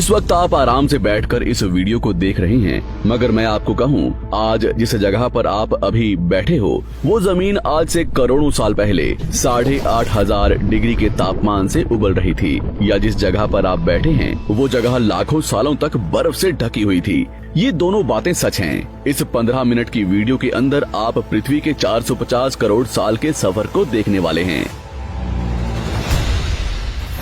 इस वक्त आप आराम से बैठकर इस वीडियो को देख रहे हैं, मगर मैं आपको कहूं, आज जिस जगह पर आप अभी बैठे हो वो जमीन आज से करोड़ों साल पहले 8,500 डिग्री के तापमान से उबल रही थी, या जिस जगह पर आप बैठे हैं वो जगह लाखों सालों तक बर्फ से ढकी हुई थी। ये दोनों बातें सच हैं। इस 15 मिनट की वीडियो के अंदर आप पृथ्वी के 450 करोड़ साल के सफर को देखने वाले हैं।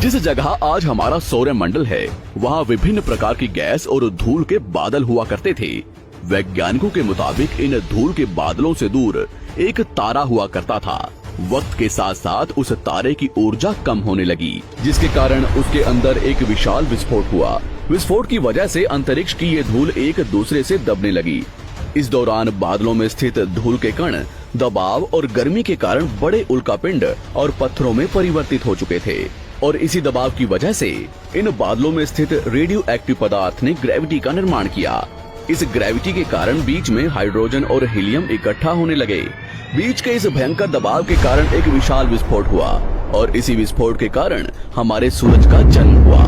जिस जगह आज हमारा सौरमंडल है, वहाँ विभिन्न प्रकार की गैस और धूल के बादल हुआ करते थे। वैज्ञानिकों के मुताबिक इन धूल के बादलों से दूर एक तारा हुआ करता था। वक्त के साथ साथ उस तारे की ऊर्जा कम होने लगी, जिसके कारण उसके अंदर एक विशाल विस्फोट हुआ। विस्फोट की वजह से अंतरिक्ष की ये धूल एक दूसरे से दबने लगी। इस दौरान बादलों में स्थित धूल के कण दबाव और गर्मी के कारण बड़े उल्कापिंड और पत्थरों में परिवर्तित हो चुके थे, और इसी दबाव की वजह से इन बादलों में स्थित रेडियो एक्टिव पदार्थ ने ग्रेविटी का निर्माण किया। इस ग्रेविटी के कारण बीच में हाइड्रोजन और हीलियम इकट्ठा होने लगे। बीच के इस भयंकर दबाव के कारण एक विशाल विस्फोट हुआ, और इसी विस्फोट के कारण हमारे सूरज का जन्म हुआ।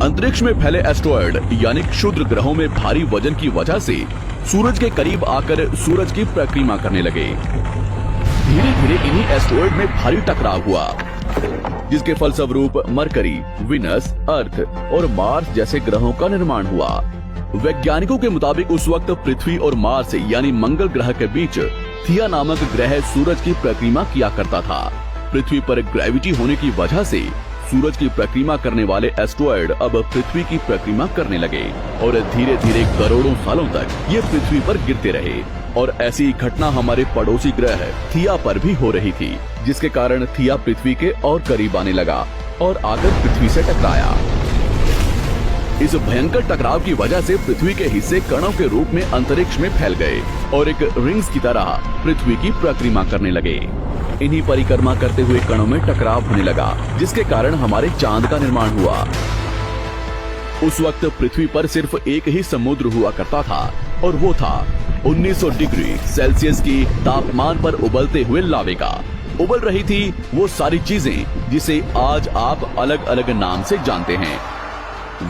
अंतरिक्ष में फैले एस्ट्रॉयड यानी क्षुद्र ग्रहों में भारी वजन की वजह से सूरज के करीब आकर सूरज की परिक्रमा करने लगे। धीरे धीरे इन्हीं एस्ट्रॉयड में भारी टकराव हुआ, जिसके फलस्वरूप मरकरी, विनस, अर्थ और मार्स जैसे ग्रहों का निर्माण हुआ। वैज्ञानिकों के मुताबिक उस वक्त पृथ्वी और मार्स यानी मंगल ग्रह के बीच थिया नामक ग्रह सूरज की परिक्रमा किया करता था। पृथ्वी पर ग्रेविटी होने की वजह से सूरज की परिक्रमा करने वाले एस्ट्रॉयड अब पृथ्वी की परिक्रमा करने लगे, और धीरे धीरे करोड़ों सालों तक ये पृथ्वी पर गिरते रहे। और ऐसी घटना हमारे पड़ोसी ग्रह थिया पर भी हो रही थी, जिसके कारण थिया पृथ्वी के और करीब आने लगा और आकर पृथ्वी से टकराया। इस भयंकर टकराव की वजह से पृथ्वी के हिस्से कणों के रूप में अंतरिक्ष में फैल गए और एक रिंग्स की तरह पृथ्वी की परिक्रमा करने लगे। इन्हीं परिक्रमा करते हुए कणों में टकराव होने लगा, जिसके कारण हमारे चांद का निर्माण हुआ। उस वक्त पृथ्वी पर सिर्फ एक ही समुद्र हुआ करता था, और वो था 1900 डिग्री सेल्सियस की तापमान पर उबलते हुए लावे का। उबल रही थी वो सारी चीजें जिसे आज आप अलग अलग नाम से जानते हैं।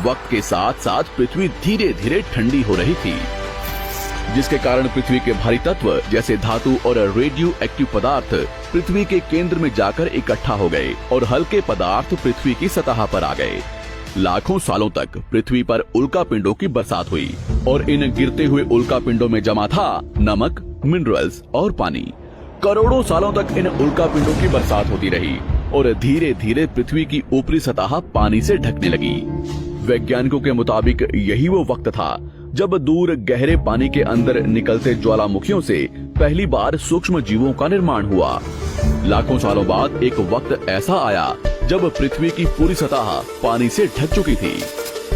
वक्त के साथ साथ पृथ्वी धीरे धीरे ठंडी हो रही थी, जिसके कारण पृथ्वी के भारी तत्व जैसे धातु और रेडियो एक्टिव पदार्थ पृथ्वी के केंद्र में जाकर इकट्ठा हो गए, और हल्के पदार्थ पृथ्वी की सतह पर आ गए। लाखों सालों तक पृथ्वी पर उल्कापिंडों की बरसात हुई, और इन गिरते हुए उल्कापिंडों में जमा था नमक, मिनरल्स और पानी। करोड़ों सालों तक इन उल्कापिंडों की बरसात होती रही, और धीरे धीरे पृथ्वी की ऊपरी सतह पानी से ढकने लगी। वैज्ञानिकों के मुताबिक यही वो वक्त था जब दूर गहरे पानी के अंदर निकलते ज्वालामुखियों से पहली बार सूक्ष्म जीवों का निर्माण हुआ। लाखों सालों बाद एक वक्त ऐसा आया जब पृथ्वी की पूरी सतह पानी से ढक चुकी थी।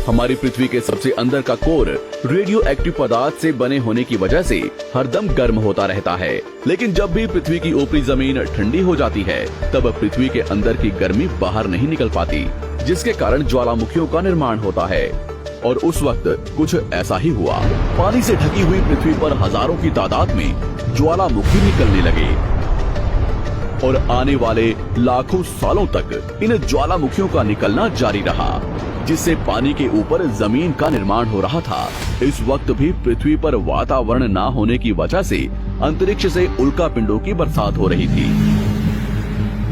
हमारी पृथ्वी के सबसे अंदर का कोर रेडियो एक्टिव पदार्थ से बने होने की वजह से हरदम गर्म होता रहता है, लेकिन जब भी पृथ्वी की ऊपरी जमीन ठंडी हो जाती है, तब पृथ्वी के अंदर की गर्मी बाहर नहीं निकल पाती, जिसके कारण ज्वालामुखियों का निर्माण होता है। और उस वक्त कुछ ऐसा ही हुआ। पानी से ढकी हुई पृथ्वी पर हजारों की तादाद में ज्वालामुखी निकलने लगे, और आने वाले लाखों सालों तक इन ज्वालामुखियों का निकलना जारी रहा, जिससे पानी के ऊपर जमीन का निर्माण हो रहा था। इस वक्त भी पृथ्वी पर वातावरण न होने की वजह से अंतरिक्ष से उल्कापिंडों की बरसात हो रही थी।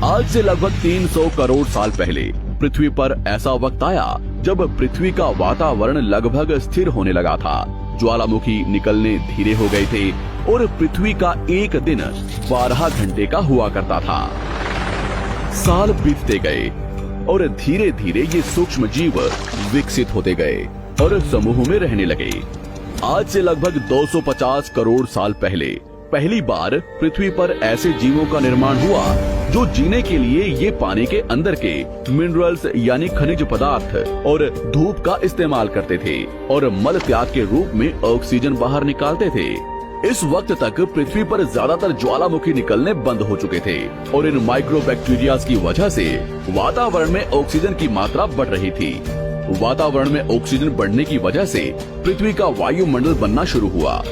आज से लगभग 300 करोड़ साल पहले पृथ्वी पर ऐसा वक्त आया जब पृथ्वी का वातावरण लगभग स्थिर होने लगा था। ज्वालामुखी निकलने धीरे हो गए थे, और पृथ्वी का एक दिन 12 घंटे का हुआ करता था। साल बीतते गए, और धीरे धीरे ये सूक्ष्म जीव विकसित होते गए और समूह में रहने लगे। आज से लगभग 250 करोड़ साल पहले पहली बार पृथ्वी पर ऐसे जीवों का निर्माण हुआ जो जीने के लिए ये पानी के अंदर के मिनरल्स यानी खनिज पदार्थ और धूप का इस्तेमाल करते थे, और मल त्याग के रूप में ऑक्सीजन बाहर निकालते थे। इस वक्त तक पृथ्वी पर ज्यादातर ज्वालामुखी निकलने बंद हो चुके थे, और इन माइक्रोबैक्टीरियाज की वजह से वातावरण में ऑक्सीजन की मात्रा बढ़ रही थी। वातावरण में ऑक्सीजन बढ़ने की वजह से पृथ्वी का वायुमंडल बनना शुरू हुआ,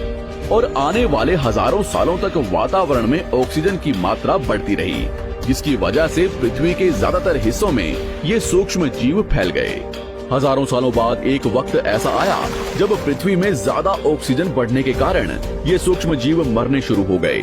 और आने वाले हजारों सालों तक वातावरण में ऑक्सीजन की मात्रा बढ़ती रही। जिसकी वजह से पृथ्वी के ज्यादातर हिस्सों में ये सूक्ष्म जीव फैल गए। हजारों सालों बाद एक वक्त ऐसा आया जब पृथ्वी में ज्यादा ऑक्सीजन बढ़ने के कारण ये सूक्ष्म जीव मरने शुरू हो गए।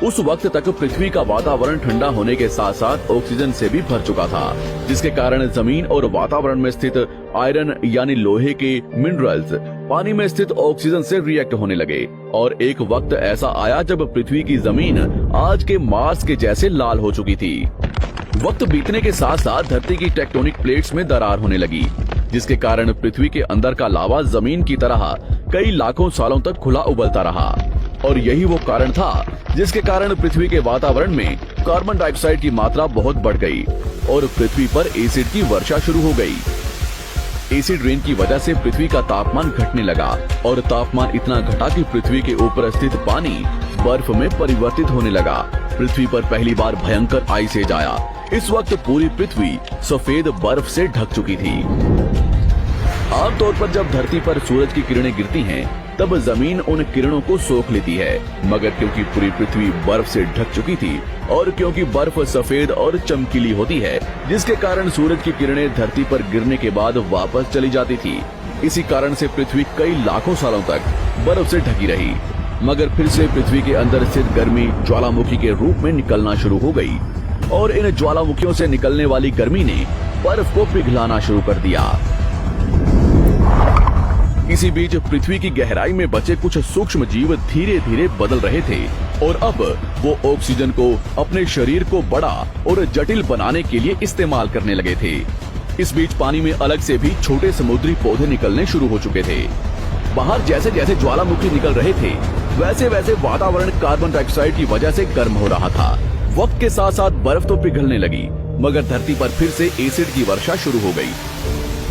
उस वक्त तक पृथ्वी का वातावरण ठंडा होने के साथ साथ ऑक्सीजन से भी भर चुका था, जिसके कारण जमीन और वातावरण में स्थित आयरन यानी लोहे के मिनरल्स पानी में स्थित ऑक्सीजन से रिएक्ट होने लगे। और एक वक्त ऐसा आया जब पृथ्वी की जमीन आज के मार्स के जैसे लाल हो चुकी थी। वक्त बीतने के साथ साथ धरती की टेक्टोनिक प्लेट्स में दरार होने लगी, जिसके कारण पृथ्वी के अंदर का लावा जमीन की तरह कई लाखों सालों तक खुला उबलता रहा। और यही वो कारण था जिसके कारण पृथ्वी के वातावरण में कार्बन डाइऑक्साइड की मात्रा बहुत बढ़ गई और पृथ्वी पर एसिड की वर्षा शुरू हो गई। एसिड रेन की वजह से पृथ्वी का तापमान घटने लगा और तापमान इतना घटा कि पृथ्वी के ऊपर स्थित पानी बर्फ में परिवर्तित होने लगा। पृथ्वी पर पहली बार भयंकर आइस एज आया। इस वक्त पूरी पृथ्वी सफेद बर्फ से ढक चुकी थी। आमतौर पर जब धरती पर सूरज की किरणें गिरती हैं, तब जमीन उन किरणों को सोख लेती है, मगर क्योंकि पूरी पृथ्वी बर्फ से ढक चुकी थी और क्योंकि बर्फ सफेद और चमकीली होती है, जिसके कारण सूरज की किरणें धरती पर गिरने के बाद वापस चली जाती थी। इसी कारण से पृथ्वी कई लाखों सालों तक बर्फ से ढकी रही, मगर फिर से पृथ्वी के अंदर स्थित गर्मी ज्वालामुखी के रूप में निकलना शुरू हो गई और इन ज्वालामुखियों से निकलने वाली गर्मी ने बर्फ को पिघलाना शुरू कर दिया। इसी बीच पृथ्वी की गहराई में बचे कुछ सूक्ष्म जीव धीरे धीरे बदल रहे थे और अब वो ऑक्सीजन को अपने शरीर को बड़ा और जटिल बनाने के लिए इस्तेमाल करने लगे थे। इस बीच पानी में अलग से भी छोटे समुद्री पौधे निकलने शुरू हो चुके थे। बाहर जैसे जैसे ज्वालामुखी निकल रहे थे, वैसे वैसे वातावरण कार्बन डाइऑक्साइड की वजह से गर्म हो रहा था। वक्त के साथ साथ बर्फ तो पिघलने लगी, मगर धरती पर फिर से एसिड की वर्षा शुरू हो गई,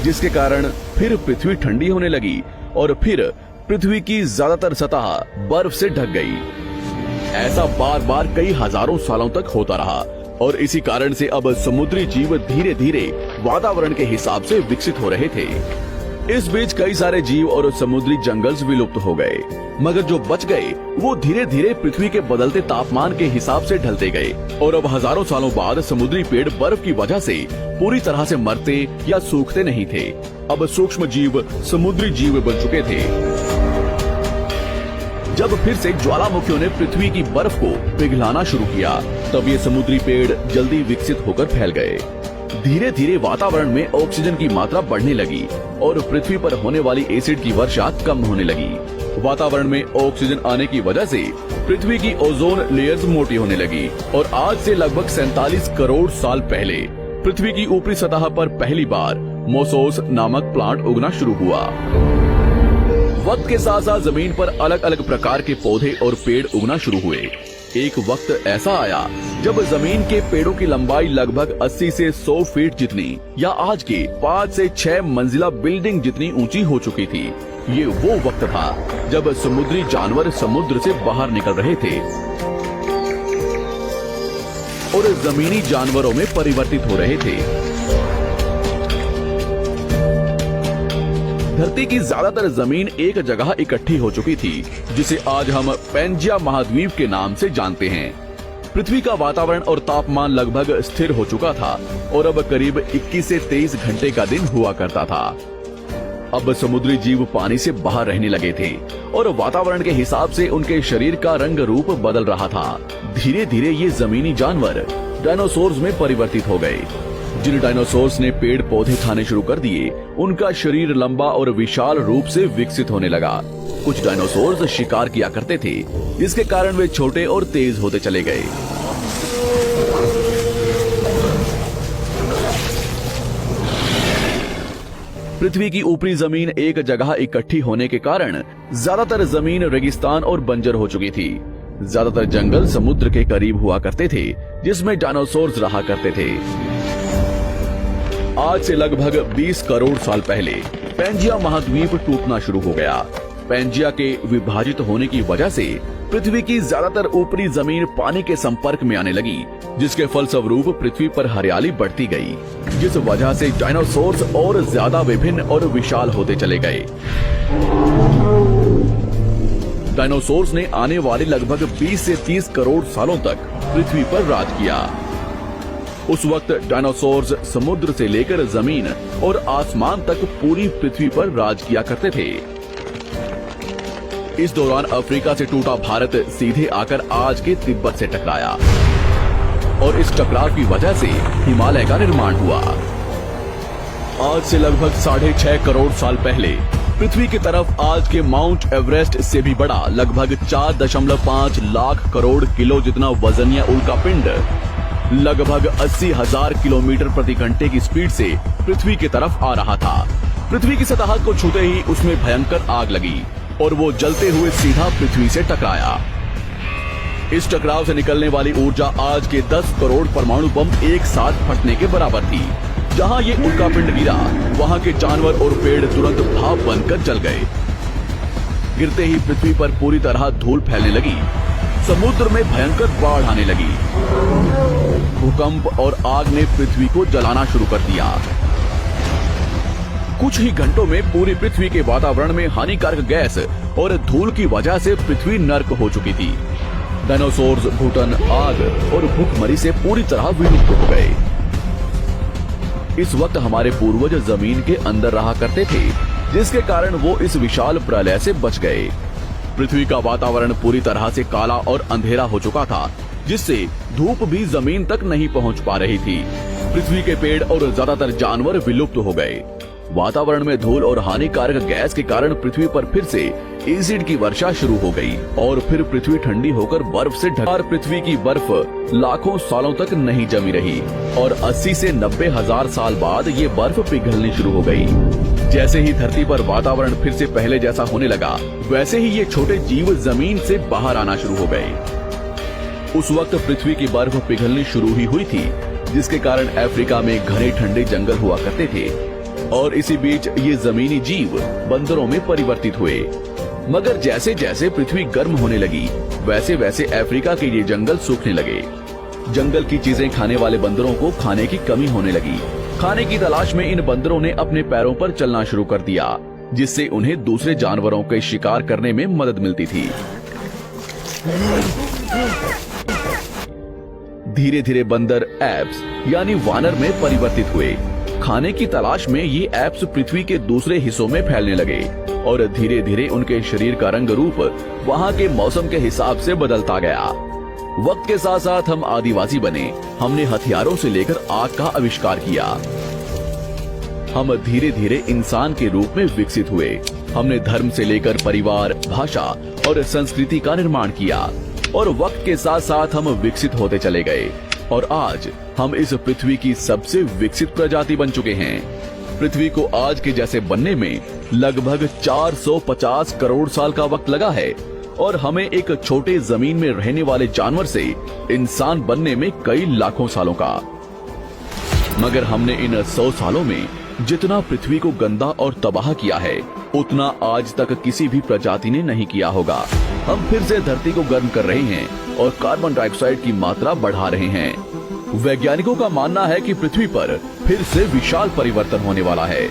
जिसके कारण फिर पृथ्वी ठंडी होने लगी और फिर पृथ्वी की ज्यादातर सतह बर्फ से ढक गई। ऐसा बार बार कई हजारों सालों तक होता रहा और इसी कारण से अब समुद्री जीव धीरे धीरे वातावरण के हिसाब से विकसित हो रहे थे। इस बीच कई सारे जीव और समुद्री जंगल्स विलुप्त हो गए, मगर जो बच गए वो धीरे धीरे पृथ्वी के बदलते तापमान के हिसाब से ढलते गए और अब हजारों सालों बाद समुद्री पेड़ बर्फ की वजह से पूरी तरह से मरते या सूखते नहीं थे। अब सूक्ष्म जीव समुद्री जीव बन चुके थे। जब फिर से ज्वालामुखियों ने पृथ्वी की बर्फ को पिघलाना शुरू किया, तब ये समुद्री पेड़ जल्दी विकसित होकर फैल गए। धीरे धीरे वातावरण में ऑक्सीजन की मात्रा बढ़ने लगी और पृथ्वी पर होने वाली एसिड की वर्षा कम होने लगी। वातावरण में ऑक्सीजन आने की वजह से पृथ्वी की ओजोन लेयर्स मोटी होने लगी और आज से लगभग 47 करोड़ साल पहले पृथ्वी की ऊपरी सतह पर पहली बार मोसोस नामक प्लांट उगना शुरू हुआ। वक्त के साथ साथ जमीन पर अलग अलग प्रकार के पौधे और पेड़ उगना शुरू हुए। एक वक्त ऐसा आया जब जमीन के पेड़ों की लंबाई लगभग 80 से 100 फीट जितनी या आज के 5 से 6 मंजिला बिल्डिंग जितनी ऊंची हो चुकी थी। ये वो वक्त था जब समुद्री जानवर समुद्र से बाहर निकल रहे थे और जमीनी जानवरों में परिवर्तित हो रहे थे। धरती की ज्यादातर जमीन एक जगह इकट्ठी हो चुकी थी, जिसे आज हम पैंजिया महाद्वीप के नाम से जानते हैं। पृथ्वी का वातावरण और तापमान लगभग स्थिर हो चुका था और अब करीब 21 से 23 घंटे का दिन हुआ करता था। अब समुद्री जीव पानी से बाहर रहने लगे थे और वातावरण के हिसाब से उनके शरीर का रंग रूप बदल रहा था। धीरे धीरे ये जमीनी जानवर डायनासोर्स में परिवर्तित हो गए। जिन डायनासोर्स ने पेड़ पौधे खाने शुरू कर दिए, उनका शरीर लंबा और विशाल रूप से विकसित होने लगा। कुछ डायनासोर्स शिकार किया करते थे, जिसके कारण वे छोटे और तेज होते चले गए। पृथ्वी की ऊपरी जमीन एक जगह इकट्ठी होने के कारण ज्यादातर जमीन रेगिस्तान और बंजर हो चुकी थी। ज्यादातर जंगल समुद्र के करीब हुआ करते थे, जिसमें डायनासोर्स रहा करते थे। आज से लगभग 20 करोड़ साल पहले पैंजिया महाद्वीप टूटना शुरू हो गया। पैंजिया के विभाजित होने की वजह से पृथ्वी की ज्यादातर ऊपरी जमीन पानी के संपर्क में आने लगी, जिसके फलस्वरूप पृथ्वी पर हरियाली बढ़ती गई, जिस वजह से डायनासोर्स और ज्यादा विभिन्न और विशाल होते चले गए। डायनासोर्स ने आने वाले लगभग 20 से 30 करोड़ सालों तक पृथ्वी पर राज किया। उस वक्त डायनासोर्स समुद्र से लेकर जमीन और आसमान तक पूरी पृथ्वी पर राज किया करते थे। इस दौरान अफ्रीका से टूटा भारत सीधे आकर आज के तिब्बत से टकराया और इस टकराव की वजह से हिमालय का निर्माण हुआ। आज से लगभग 6.5 करोड़ साल पहले पृथ्वी की तरफ आज के माउंट एवरेस्ट से भी बड़ा लगभग 4.5 लाख करोड़ किलो जितना वजनिया उल्कापिंड लगभग 80,000 किलोमीटर प्रति घंटे की स्पीड से पृथ्वी की तरफ आ रहा था। पृथ्वी की सतह को छूते ही उसमें भयंकर आग लगी और वो जलते हुए सीधा पृथ्वी से टकराया। इस टकराव से निकलने वाली ऊर्जा आज के 10 करोड़ परमाणु बम एक साथ फटने के बराबर थी। जहां ये उल्कापिंड गिरा वहां के जानवर और पेड़ तुरंत भाप बनकर जल गए। गिरते ही पृथ्वी पर पूरी तरह धूल फैलने लगी। समुद्र में भयंकर बाढ़ आने लगी। भूकंप और आग ने पृथ्वी को जलाना शुरू कर दिया। कुछ ही घंटों में पूरी पृथ्वी के वातावरण में हानिकारक गैस और धूल की वजह से पृथ्वी नर्क हो चुकी थी। डायनासोर्स घुटन, आग और भूखमरी से पूरी तरह विलुप्त हो गए। इस वक्त हमारे पूर्वज जमीन के अंदर रहा करते थे, जिसके कारण वो इस विशाल प्रलय से बच गए। पृथ्वी का वातावरण पूरी तरह से काला और अंधेरा हो चुका था, जिससे धूप भी जमीन तक नहीं पहुंच पा रही थी। पृथ्वी के पेड़ और ज्यादातर जानवर विलुप्त हो गए। वातावरण में धूल और हानिकारक गैस के कारण पृथ्वी पर फिर से एसिड की वर्षा शुरू हो गई और फिर पृथ्वी ठंडी होकर बर्फ से ढक। पृथ्वी की बर्फ लाखों सालों तक नहीं जमी रही और 80 से 90 हजार साल बाद ये बर्फ पिघलनी शुरू हो गई। जैसे ही धरती पर वातावरण फिर से पहले जैसा होने लगा, वैसे ही ये छोटे जीव जमीन से बाहर आना शुरू हो गए। उस वक्त पृथ्वी की बर्फ पिघलनी शुरू ही हुई थी, जिसके कारण अफ्रीका में घने ठंडे जंगल हुआ करते थे और इसी बीच ये जमीनी जीव बंदरों में परिवर्तित हुए। मगर जैसे जैसे पृथ्वी गर्म होने लगी, वैसे वैसे अफ्रीका के ये जंगल सूखने लगे। जंगल की चीजें खाने वाले बंदरों को खाने की कमी होने लगी। खाने की तलाश में इन बंदरों ने अपने पैरों पर चलना शुरू कर दिया, जिससे उन्हें दूसरे जानवरों के शिकार करने में मदद मिलती थी। धीरे धीरे बंदर एप्स यानी वानर में परिवर्तित हुए। खाने की तलाश में ये एप्स पृथ्वी के दूसरे हिस्सों में फैलने लगे और धीरे धीरे उनके शरीर का रंग रूप वहाँ के मौसम के हिसाब से बदलता गया। वक्त के साथ साथ हम आदिवासी बने। हमने हथियारों से लेकर आग का आविष्कार किया। हम धीरे धीरे इंसान के रूप में विकसित हुए। हमने धर्म से लेकर परिवार, भाषा और संस्कृति का निर्माण किया और वक्त के साथ साथ हम विकसित होते चले गए और आज हम इस पृथ्वी की सबसे विकसित प्रजाति बन चुके हैं। पृथ्वी को आज के जैसे बनने में लगभग 450 करोड़ साल का वक्त लगा है और हमें एक छोटे जमीन में रहने वाले जानवर से इंसान बनने में कई लाखों सालों का। मगर हमने इन 100 सालों में जितना पृथ्वी को गंदा और तबाह किया है, उतना आज तक किसी भी प्रजाति ने नहीं किया होगा। हम फिर से धरती को गर्म कर रहे हैं और कार्बन डाइऑक्साइड की मात्रा बढ़ा रहे हैं। वैज्ञानिकों का मानना है कि पृथ्वी पर फिर से विशाल परिवर्तन होने वाला है।